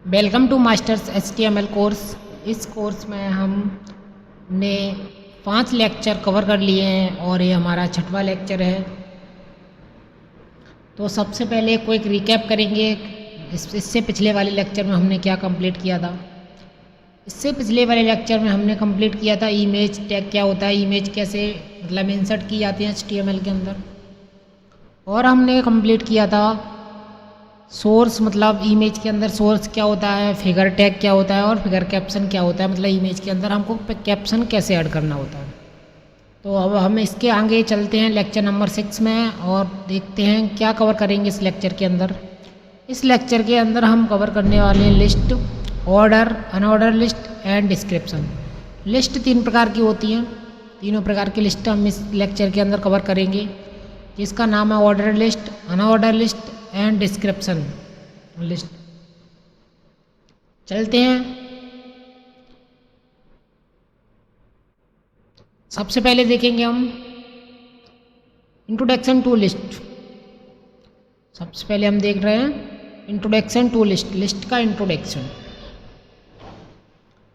Welcome to masters HTML course. इस course में हमने 5 लेक्चर कवर कर लिए हैं और ये हमारा 6वां लेक्चर है। तो सबसे पहले क्विक रिकैप करेंगे। इससे पिछले वाले लेक्चर में हमने क्या कंप्लीट किया था। इससे पिछले वाले लेक्चर में हमने कंप्लीट किया था इमेज टैग क्या होता है, इमेज कैसे मतलब इंसर्ट की जाती है HTML के अंदर। और हमने कंप्लीट किया था सोर्स, मतलब इमेज के अंदर सोर्स क्या होता है, फिगर टैग क्या होता है और फिगर कैप्शन क्या होता है, मतलब इमेज के अंदर हमको कैप्शन कैसे ऐड करना होता है। तो अब हम इसके आगे चलते हैं लेक्चर नंबर 6 में और देखते हैं क्या कवर करेंगे इस लेक्चर के अंदर। इस लेक्चर के अंदर हम कवर करने वाले हैं list, order, unordered list and description. List 3 प्रकार की होती हैं। तीनों प्रकार की लिस्ट हम इस लेक्चर के अंदर कवर करेंगे, जिसका नाम है order list, unordered list and description list. चलते हैं। सबसे पहले देखेंगे हम इंट्रोडक्शन टू लिस्ट। सबसे पहले हम देख रहे हैं इंट्रोडक्शन टू लिस्ट, लिस्ट का introduction.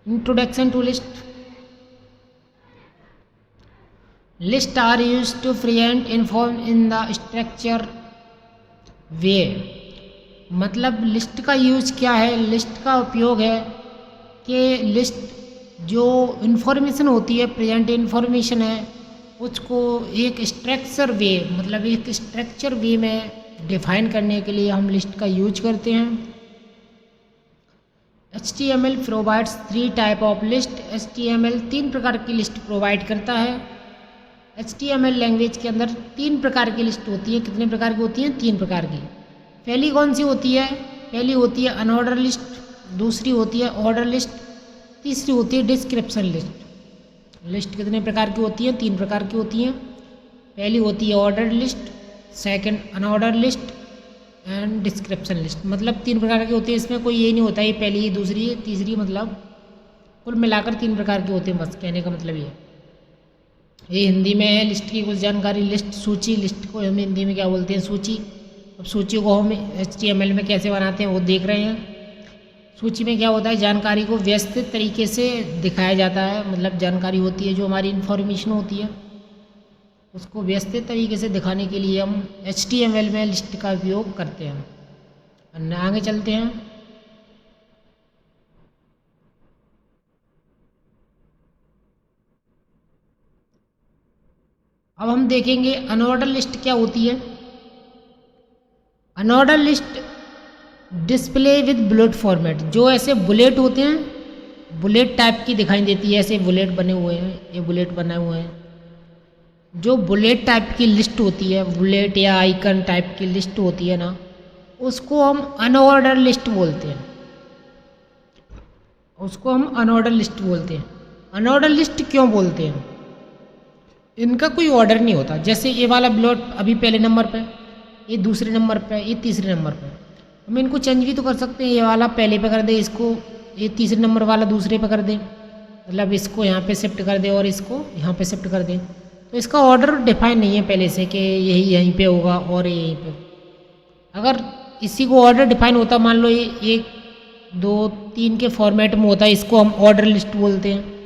Introduction to list. List are used to present inform in the structure way. मतलब लिस्ट का यूज क्या है, लिस्ट का उपयोग है कि लिस्ट जो इन्फॉर्मेशन होती है, प्रेजेंट इन्फॉर्मेशन है, उसको एक स्ट्रक्चर वे, मतलब एक स्ट्रक्चर वे में डिफाइन करने के लिए हम लिस्ट का यूज करते हैं। HTML provides 3 type of list. HTML 3 प्रकार की लिस्ट प्रोवाइड करता है। HTML लैंग्वेज के अंदर 3 प्रकार की लिस्ट होती है। कितने प्रकार की होती हैं? 3 प्रकार की। पहली कौन सी होती है? पहली होती है अनऑर्डर लिस्ट, दूसरी होती है ऑर्डर लिस्ट, तीसरी होती है डिस्क्रिप्शन लिस्ट। लिस्ट कितने प्रकार की होती हैं? 3 प्रकार की होती हैं। पहली होती है order list, second unordered list and description list. मतलब 3 प्रकार की होती है। इसमें कोई ये नहीं होता ये पहली, दूसरी, तीसरी, मतलब कुल मिलाकर 3 प्रकार की होती हैं। बस कहने का मतलब ये हिंदी में है लिस्ट की कुछ जानकारी। लिस्ट सूची, लिस्ट को हम हिंदी में क्या बोलते हैं? सूची। अब सूची को हम HTML में कैसे बनाते हैं वो देख रहे हैं। सूची में क्या होता है? जानकारी को व्यवस्थित तरीके से दिखाया जाता है। मतलब जानकारी होती है जो हमारी इन्फॉर्मेशन होती है, उसको व्यवस्थित तरीके से दिखाने के लिए हम HTML में लिस्ट का उपयोग करते हैं। आगे चलते हैं। अब हम देखेंगे अनऑर्डर लिस्ट क्या होती है। Unordered list display with bullet format, जो ऐसे बुलेट होते हैं, बुलेट टाइप की दिखाई देती है। ऐसे बुलेट बने हुए हैं, ये बुलेट बनाए हुए हैं। जो बुलेट टाइप की लिस्ट होती है, बुलेट या आइकन टाइप की लिस्ट होती है ना, उसको हम अनऑर्डर लिस्ट बोलते हैं। उसको हम अनऑर्डर लिस्ट बोलते हैं। अनऑर्डर लिस्ट क्यों बोलते हैं? इनका कोई ऑर्डर नहीं होता। जैसे ये वाला बुलेट अभी पहले नंबर पे, ये दूसरे नंबर पे, ये तीसरे नंबर पे। हम इनको चेंज भी तो कर सकते हैं। ये वाला पहले पे कर दे, इसको ये तीसरे नंबर वाला दूसरे पे कर दे, मतलब इसको यहाँ पे शिफ्ट कर दे और इसको यहाँ पे शिफ्ट कर दे। तो इसका ऑर्डर डिफाइन नहीं है पहले से कि यही यहीं पे होगा और ये यहीं पे। अगर इसी को ऑर्डर डिफाइन होता, मान लो ये 1 2 3 के फॉर्मेट में होता है, इसको हम ऑर्डर लिस्ट बोलते हैं।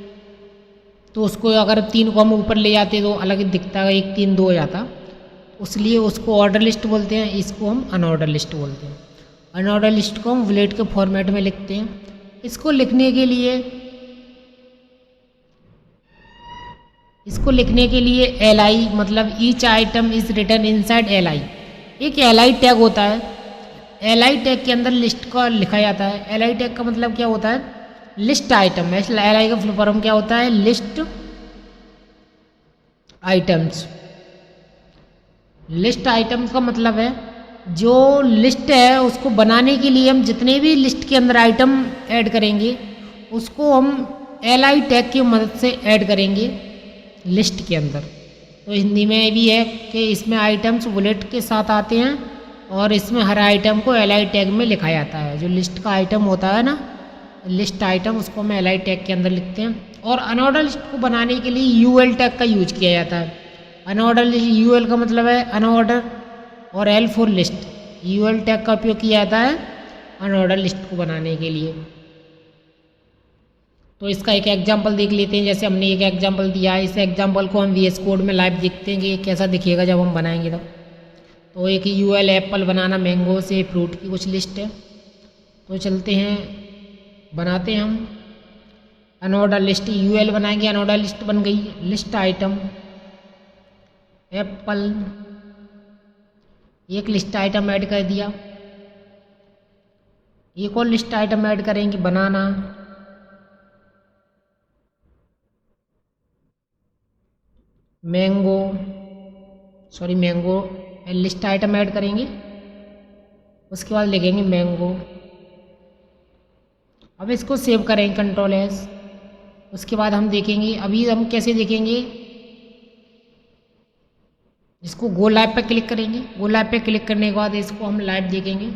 तो उसको अगर 3 को हम ऊपर ले जाते तो अलग ही दिखता है, 1 3 2 हो जाता, इसलिए उसको ऑर्डर लिस्ट बोलते हैं। इसको हम अनऑर्डर लिस्ट बोलते हैं। अनऑर्डर लिस्ट को हम बुलेट के फॉर्मेट में लिखते हैं। इसको लिखने के लिए li, मतलब each item is written inside li। एक li टैग होता है। li टैग के अंदर लिस्ट को लिखा जाता है। li टैग का मतलब क्या होता है? लिस्ट आइटम है। li का फुल फॉर्म क्या होता है? List items. लिस्ट आइटम का मतलब है जो लिस्ट है उसको बनाने के लिए हम जितने भी लिस्ट के अंदर आइटम ऐड करेंगे उसको हम li टैग की मदद से ऐड करेंगे लिस्ट के अंदर। तो हिंदी में भी है कि इसमें आइटम्स बुलेट के साथ आते हैं और इसमें हर आइटम को li टैग में लिखा जाता है। जो लिस्ट का आइटम होता है ना, लिस्ट आइटम, उसको हम li टैग के अंदर लिखते हैं। और अनऑर्डर लिस्ट को बनाने के लिए ul टैग का यूज किया जाता है। अनऑर्डर लिस्ट, ul का मतलब है अनऑर्डर और L for list. ul tag का उपयोग किया जाता है अनऑर्डर लिस्ट को बनाने के लिए। तो इसका एक एग्जांपल देख लेते हैं। जैसे हमने एक एग्जांपल दिया है, इस एग्जांपल को हम VS कोड में लाइव देखते हैं कि ये कैसा दिखेगा जब हम बनाएंगे तब। तो एक UL एप्पल बनाना मैंगो से फ्रूट की कुछ लिस्ट है। तो चलते हैं बनाते हैं हम अनऑर्डर लिस्ट। UL बनाएंगे, अनऑर्डर लिस्ट बन गई। लिस्ट आइटम एप्पल, एक लिस्ट आइटम ऐड कर दिया। एक और लिस्ट आइटम ऐड करेंगे banana, mango, mango list item add करेंगे। उसके बाद लिखेंगे मैंगो। अब इसको सेव करेंगे Ctrl+S। उसके बाद हम देखेंगे, अभी हम कैसे देखेंगे, इसको गो लाइव पे क्लिक करेंगे। गो लाइव पे क्लिक करने के बाद इसको हम लाइव देखेंगे।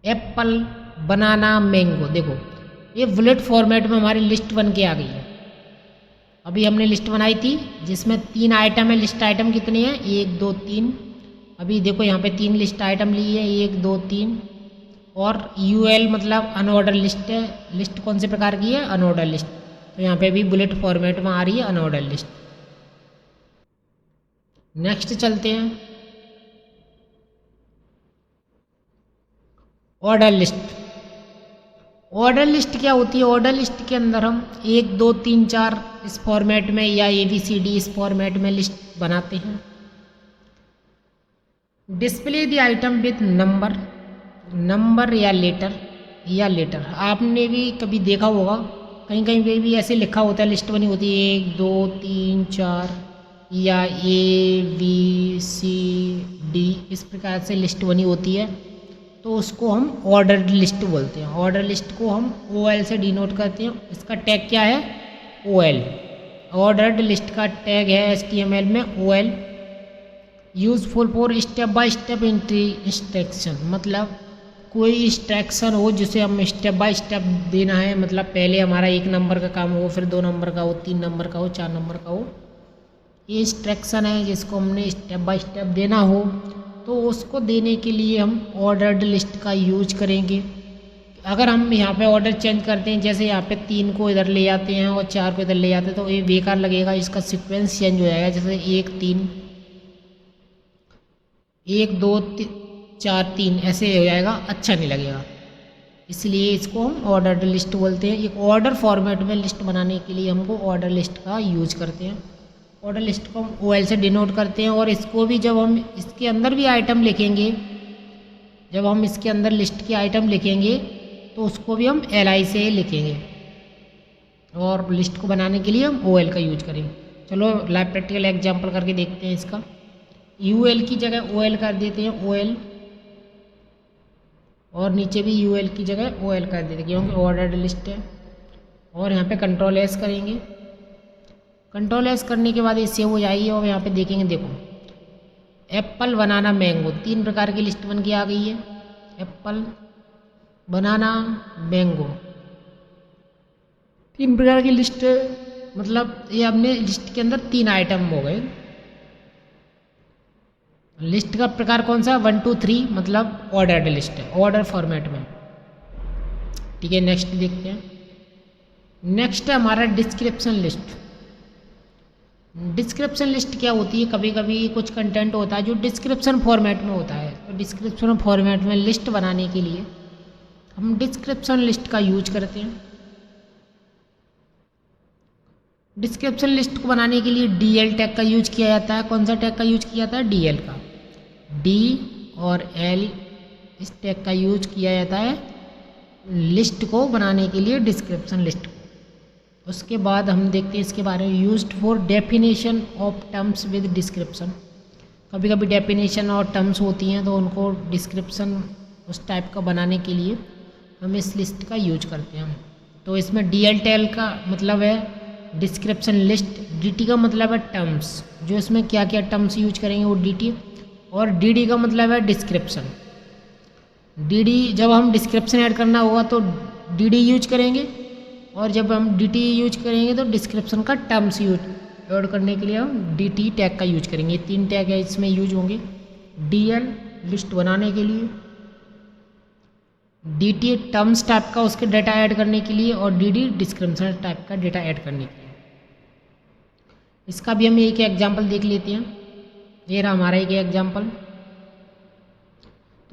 एप्पल, बनाना, मैंगो, देखो ये बुलेट फॉर्मेट में हमारी लिस्ट बन के आ गई है। अभी हमने लिस्ट बनाई थी जिसमें 3 आइटम है। लिस्ट आइटम कितने हैं, 1 2 3। अभी देखो यहाँ पे 3 लिस्ट आइटम ली है, 1 2 3। और UL मतलब अनऑर्डर लिस्ट है। लिस्ट कौन से प्रकार की है, अनऑर्डर लिस्ट। तो यहाँ पे भी बुलेट फॉर्मेट में आ रही है अनऑर्डर लिस्ट। नेक्स्ट चलते हैं ऑर्डर लिस्ट। ऑर्डर लिस्ट क्या होती है, ऑर्डर लिस्ट के अंदर हम 1 2 3 4 इस फॉर्मेट में या ABCD इस फॉर्मेट में लिस्ट बनाते हैं। Display the item with number या लेटर। आपने भी कभी देखा होगा, कहीं कहीं पे भी ऐसे लिखा होता है, लिस्ट बनी होती है 1 2 3 4 या ABCD इस प्रकार से लिस्ट बनी होती है। तो उसको हम ऑर्डर्ड लिस्ट बोलते हैं। ऑर्डर लिस्ट को हम OL से डिनोट करते हैं। इसका टैग क्या है, OL। ऑर्डर्ड लिस्ट का टैग है HTML में OL। Useful for step by step instruction, मतलब कोई इंस्ट्रक्शन हो जिसे हम स्टेप बाय स्टेप देना है। मतलब पहले हमारा 1 नंबर का काम हो, फिर 2 नंबर का हो, 3 नंबर का हो, 4 नंबर का हो। ये इंस्ट्रक्शन है जिसको हमने स्टेप बाय स्टेप देना हो, तो उसको देने के लिए हम ऑर्डर्ड लिस्ट का यूज करेंगे। अगर हम यहाँ पे ऑर्डर चेंज करते हैं, जैसे यहाँ पे 3 को इधर ले जाते हैं और 4 को इधर ले जाते हैं, तो ये बेकार लगेगा। इसका सीक्वेंस चेंज हो जाएगा। जैसे 1 3 1 2 4 3 ऐसे हो जाएगा, अच्छा नहीं लगेगा। इसलिए इसको हम ऑर्डर्ड लिस्ट बोलते हैं। एक ऑर्डर फॉर्मेट में लिस्ट बनाने के लिए हमको ऑर्डर लिस्ट का यूज करते हैं। ऑर्डर लिस्ट को हम OL से डिनोट करते हैं। और इसको भी जब हम इसके अंदर भी आइटम लिखेंगे, जब हम इसके अंदर लिस्ट के आइटम लिखेंगे तो उसको भी हम LI से लिखेंगे। और लिस्ट को बनाने के लिए हम OL का यूज करेंगे। चलो लाइव प्रैक्टिकल एग्जांपल करके देखते हैं इसका। UL की जगह OL कर देते हैं, OL। और नीचे भी UL की जगह OL कर देते हैं क्योंकि ऑर्डर्ड लिस्ट है। और यहाँ पे Ctrl+S करेंगे। Ctrl+S करने के बाद ये सेव हो जाएगी। और यहाँ पे देखेंगे, देखो एप्पल, बनाना, मैंगो 3 प्रकार की लिस्ट बन के आ गई है। एप्पल, बनाना, मैंगो 3 प्रकार की लिस्ट है। मतलब ये अपने लिस्ट के अंदर 3 आइटम हो गए। लिस्ट का प्रकार कौन सा, 1 2 3 मतलब ऑर्डर्ड लिस्ट है, ऑर्डर फॉर्मेट में। ठीक है, नेक्स्ट देखते हैं। नेक्स्ट है हमारा डिस्क्रिप्शन लिस्ट। डिस्क्रिप्शन लिस्ट क्या होती है, कभी कभी कुछ कंटेंट होता है जो डिस्क्रिप्शन फॉर्मेट में होता है। तो डिस्क्रिप्शन फॉर्मेट में लिस्ट बनाने के लिए हम डिस्क्रिप्शन लिस्ट का यूज करते हैं। डिस्क्रिप्शन लिस्ट को बनाने के लिए DL टैग का यूज किया जाता है। कौन सा टैग का यूज किया जाता है, DL का। D और L इस टैग का यूज किया जाता है लिस्ट को बनाने के लिए, डिस्क्रिप्शन लिस्ट को। उसके बाद हम देखते हैं इसके बारे में, used for definition of terms with description. कभी कभी डेफिनेशन और टर्म्स होती हैं तो उनको डिस्क्रिप्शन उस टाइप का बनाने के लिए हम इस लिस्ट का यूज करते हैं। तो इसमें DL टैग का मतलब है डिस्क्रिप्शन लिस्ट, DT का मतलब है टर्म्स, जो इसमें क्या क्या टर्म्स यूज करेंगे वो DT। और DD का मतलब है डिस्क्रिप्शन। DD जब हम डिस्क्रिप्शन ऐड करना होगा तो DD यूज करेंगे, और जब हम DT यूज करेंगे तो डिस्क्रिप्शन का टर्म्स यूज ऐड करने के लिए हम DT टैग का यूज करेंगे। 3 टैग है इसमें यूज होंगे। DL लिस्ट बनाने के लिए, DT टर्म्स टाइप का उसके डेटा ऐड करने के लिए, और DD डिस्क्रिप्शन टाइप का डेटा ऐड करने के लिए। इसका भी हम एक एग्जांपल देख लेते हैं। ये रहा हमारा एक एग्जांपल।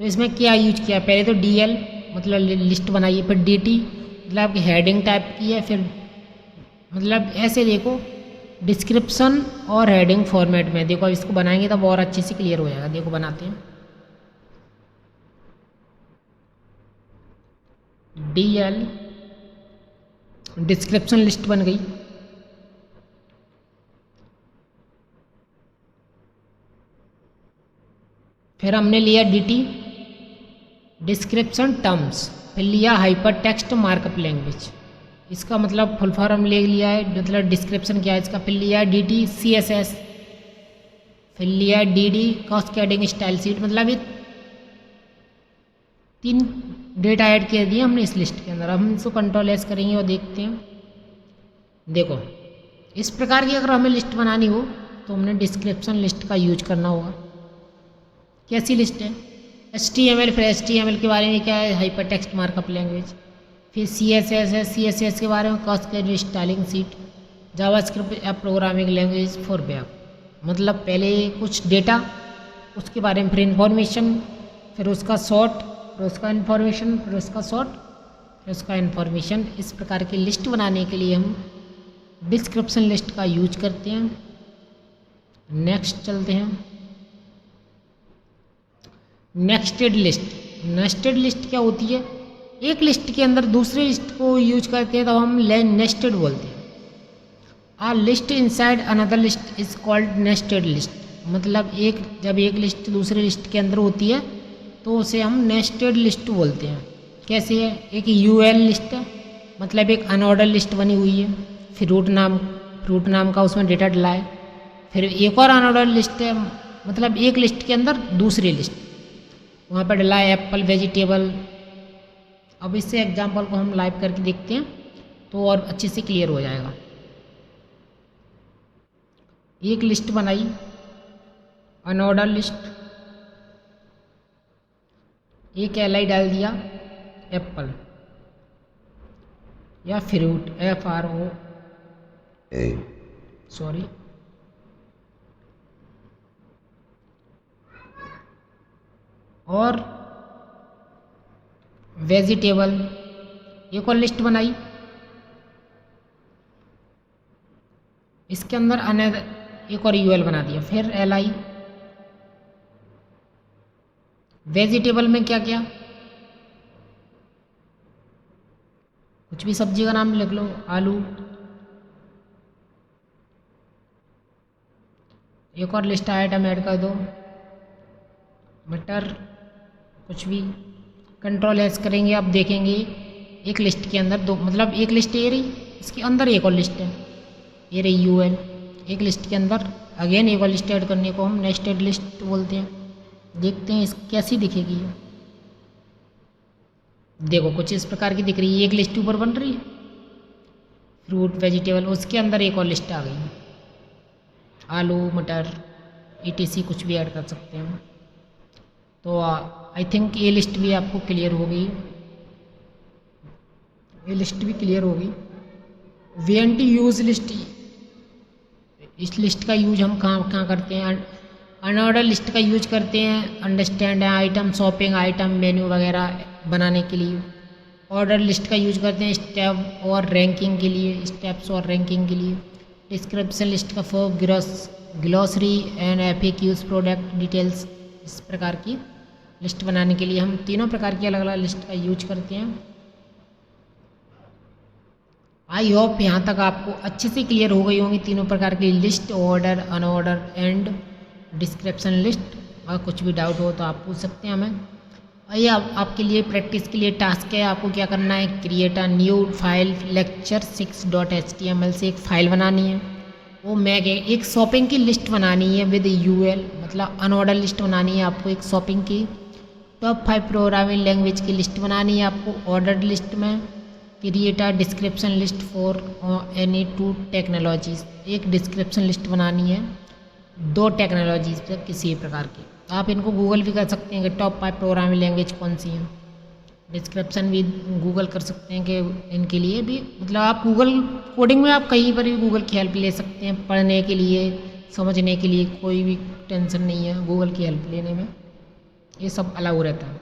तो इसमें क्या यूज किया, पहले तो DL मतलब लिस्ट बनाइए, फिर DT मतलब हेडिंग टाइप की है, फिर मतलब ऐसे देखो डिस्क्रिप्शन और हेडिंग फॉर्मेट में। देखो अब इसको बनाएंगे तब और अच्छे से क्लियर हो जाएगा। देखो बनाते हैं। DL डिस्क्रिप्शन लिस्ट बन गई। फिर हमने लिया DT डिस्क्रिप्शन टर्म्स, फिर लिया हाइपर टेक्स्ट मार्कअप लैंग्वेज। इसका मतलब फुल फॉर्म ले लिया है, मतलब डिस्क्रिप्शन क्या है इसका। फिर लिया DT CSS, फिर लिया DD कास्केडिंग स्टाइल शीट। मतलब ये 3 डेटा ऐड कर दिए हमने इस लिस्ट के अंदर। हम इसको कंट्रोल एस करेंगे और देखते हैं। देखो इस प्रकार की अगर हमें लिस्ट बनानी हो तो हमने डिस्क्रिप्शन लिस्ट का यूज करना होगा। कैसी लिस्ट है, HTML, फिर HTML के बारे में क्या है, हाइपर टेक्स्ट मार्कअप लैंग्वेज। फिर CSS है, CSS के बारे में कास्केड स्टाइलिंग शीट, जावास्क्रिप्ट या प्रोग्रामिंग लैंग्वेज फॉर वेब। मतलब पहले कुछ डेटा, उसके बारे में फिर इंफॉर्मेशन, फिर उसका शॉर्ट, फिर उसका इंफॉर्मेशन, फिर उसका शॉर्ट, फिर उसका इंफॉर्मेशन। इस प्रकार की लिस्ट बनाने के लिए हम डिस्क्रिप्शन लिस्ट का यूज करते हैं। नेक्स्ट चलते हैं। Nested list. नेस्टेड लिस्ट क्या होती है, एक लिस्ट के अंदर दूसरे लिस्ट को यूज करते हैं तो हम नेस्टेड बोलते हैं। A list inside another list is called nested list. मतलब जब एक लिस्ट दूसरे लिस्ट के अंदर होती है तो उसे हम नेस्टेड लिस्ट बोलते हैं। कैसे है, एक UL लिस्ट है, मतलब एक अनऑर्डर लिस्ट बनी हुई है, फिर रूट नाम का उसमें डेटा डला है। फिर एक और अनऑर्डर लिस्ट है, मतलब एक लिस्ट के अंदर दूसरी लिस्ट, वहाँ पर डला है एप्पल वेजिटेबल। अब इससे एग्जाम्पल को हम लाइव करके देखते हैं तो और अच्छे से क्लियर हो जाएगा। एक लिस्ट बनाई अनऑर्डर लिस्ट, एक LI डाल दिया एप्पल या फ्रूट FRO सॉरी, और वेजिटेबल एक और लिस्ट बनाई। इसके अंदर अनदर एक और UL बना दिया, फिर LI। वेजिटेबल में क्या क्या, कुछ भी सब्जी का नाम लिख लो, आलू। एक और लिस्ट आइटम ऐड कर दो, मटर, कुछ भी। कंट्रोल एस करेंगे, आप देखेंगे एक लिस्ट के अंदर दो, मतलब एक लिस्ट ये रही, इसके अंदर एक और लिस्ट है, ये रही UL। एक लिस्ट के अंदर अगेन एक और लिस्ट ऐड करने को हम नेस्टेड लिस्ट बोलते हैं। देखते हैं इस कैसी दिखेगी ये। देखो कुछ इस प्रकार की दिख रही है, एक लिस्ट ऊपर बन रही है, फ्रूट वेजिटेबल, उसके अंदर एक और लिस्ट आ गई, आलू मटर ETC, कुछ भी ऐड कर सकते हैं। तो आई थिंक ये लिस्ट भी आपको क्लियर हो गई, ये लिस्ट भी क्लियर होगी। VNT यूज लिस्ट, इस लिस्ट का यूज हम कहाँ करते हैं, अनऑर्डर लिस्ट का यूज करते हैं understand item, shopping item, menu वगैरह बनाने के लिए। ऑर्डर लिस्ट का यूज करते हैं स्टेप और रैंकिंग के लिए, स्टेप्स और रैंकिंग के लिए। डिस्क्रिप्शन लिस्ट का for glossary and FAQs, product details. इस प्रकार की लिस्ट बनाने के लिए हम तीनों प्रकार की अलग अलग लिस्ट का यूज करते हैं। आई होप यहाँ तक आपको अच्छे से क्लियर हो गई होंगी तीनों प्रकार की list, order, unordered and description list. और कुछ भी डाउट हो तो आप पूछ सकते हैं हमें। और ये आपके लिए प्रैक्टिस के लिए टास्क है, आपको क्या करना है, create a new file lecture6.html से एक फ़ाइल बनानी है। वो मैं एक शॉपिंग की लिस्ट बनानी है विद UL, मतलब अनऑर्डर लिस्ट बनानी है आपको एक शॉपिंग की। टॉप 5 प्रोग्रामिंग लैंग्वेज की लिस्ट बनानी है आपको ऑर्डर लिस्ट में। Create a description list for any two technologies. एक डिस्क्रिप्शन लिस्ट बनानी है 2 टेक्नोलॉजीज पर किसी प्रकार की। आप इनको गूगल भी कर सकते हैं कि टॉप 5 प्रोग्रामिंग लैंग्वेज कौन सी हैं। डिस्क्रिप्शन भी गूगल कर सकते हैं कि इनके लिए भी, मतलब आप गूगल कोडिंग में आप कहीं पर भी गूगल की हेल्प ले सकते हैं, पढ़ने के लिए, समझने के लिए कोई भी टेंशन नहीं है गूगल की हेल्प लेने में, ये सब अलाउ रहता है।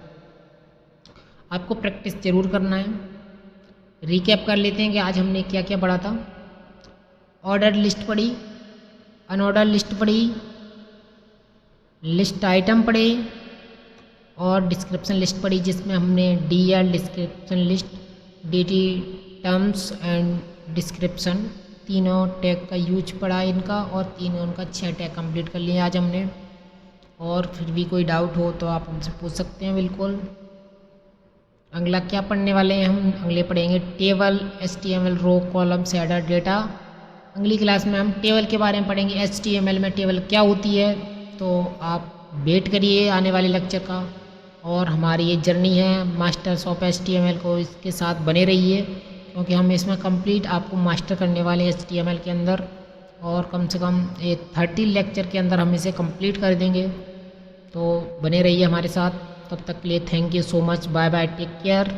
आपको प्रैक्टिस ज़रूर करना है। रिकैप कर लेते हैं कि आज हमने क्या क्या पढ़ा था। ऑर्डर लिस्ट पढ़ी, अनऑर्डर लिस्ट पढ़ी, लिस्ट आइटम पढ़े और डिस्क्रिप्शन लिस्ट पढ़ी, जिसमें हमने DL description list, DT terms and description, तीनों टैग का यूज पढ़ा इनका, और तीनों उनका 6 टैग कंप्लीट कर लिए आज हमने। और फिर भी कोई डाउट हो तो आप हमसे पूछ सकते हैं बिल्कुल। अगला क्या पढ़ने वाले हैं हम? अगले पढ़ेंगे टेबल, HTML, रो, कॉलम, हेडर, डेटा। अगली क्लास में हम टेबल के बारे में पढ़ेंगे, HTML में टेबल क्या होती है। तो आप वेट करिए आने वाले लेक्चर का, और हमारी ये जर्नी है मास्टर्स ऑफ HTML को, इसके साथ बने रहिए, क्योंकि हम इसमें कंप्लीट आपको मास्टर करने वाले हैं HTML के अंदर, और कम से कम 30 लेक्चर के अंदर हम इसे कंप्लीट कर देंगे। तो बने रहिए हमारे साथ। तब तक के लिए thank you so much, bye bye, take care.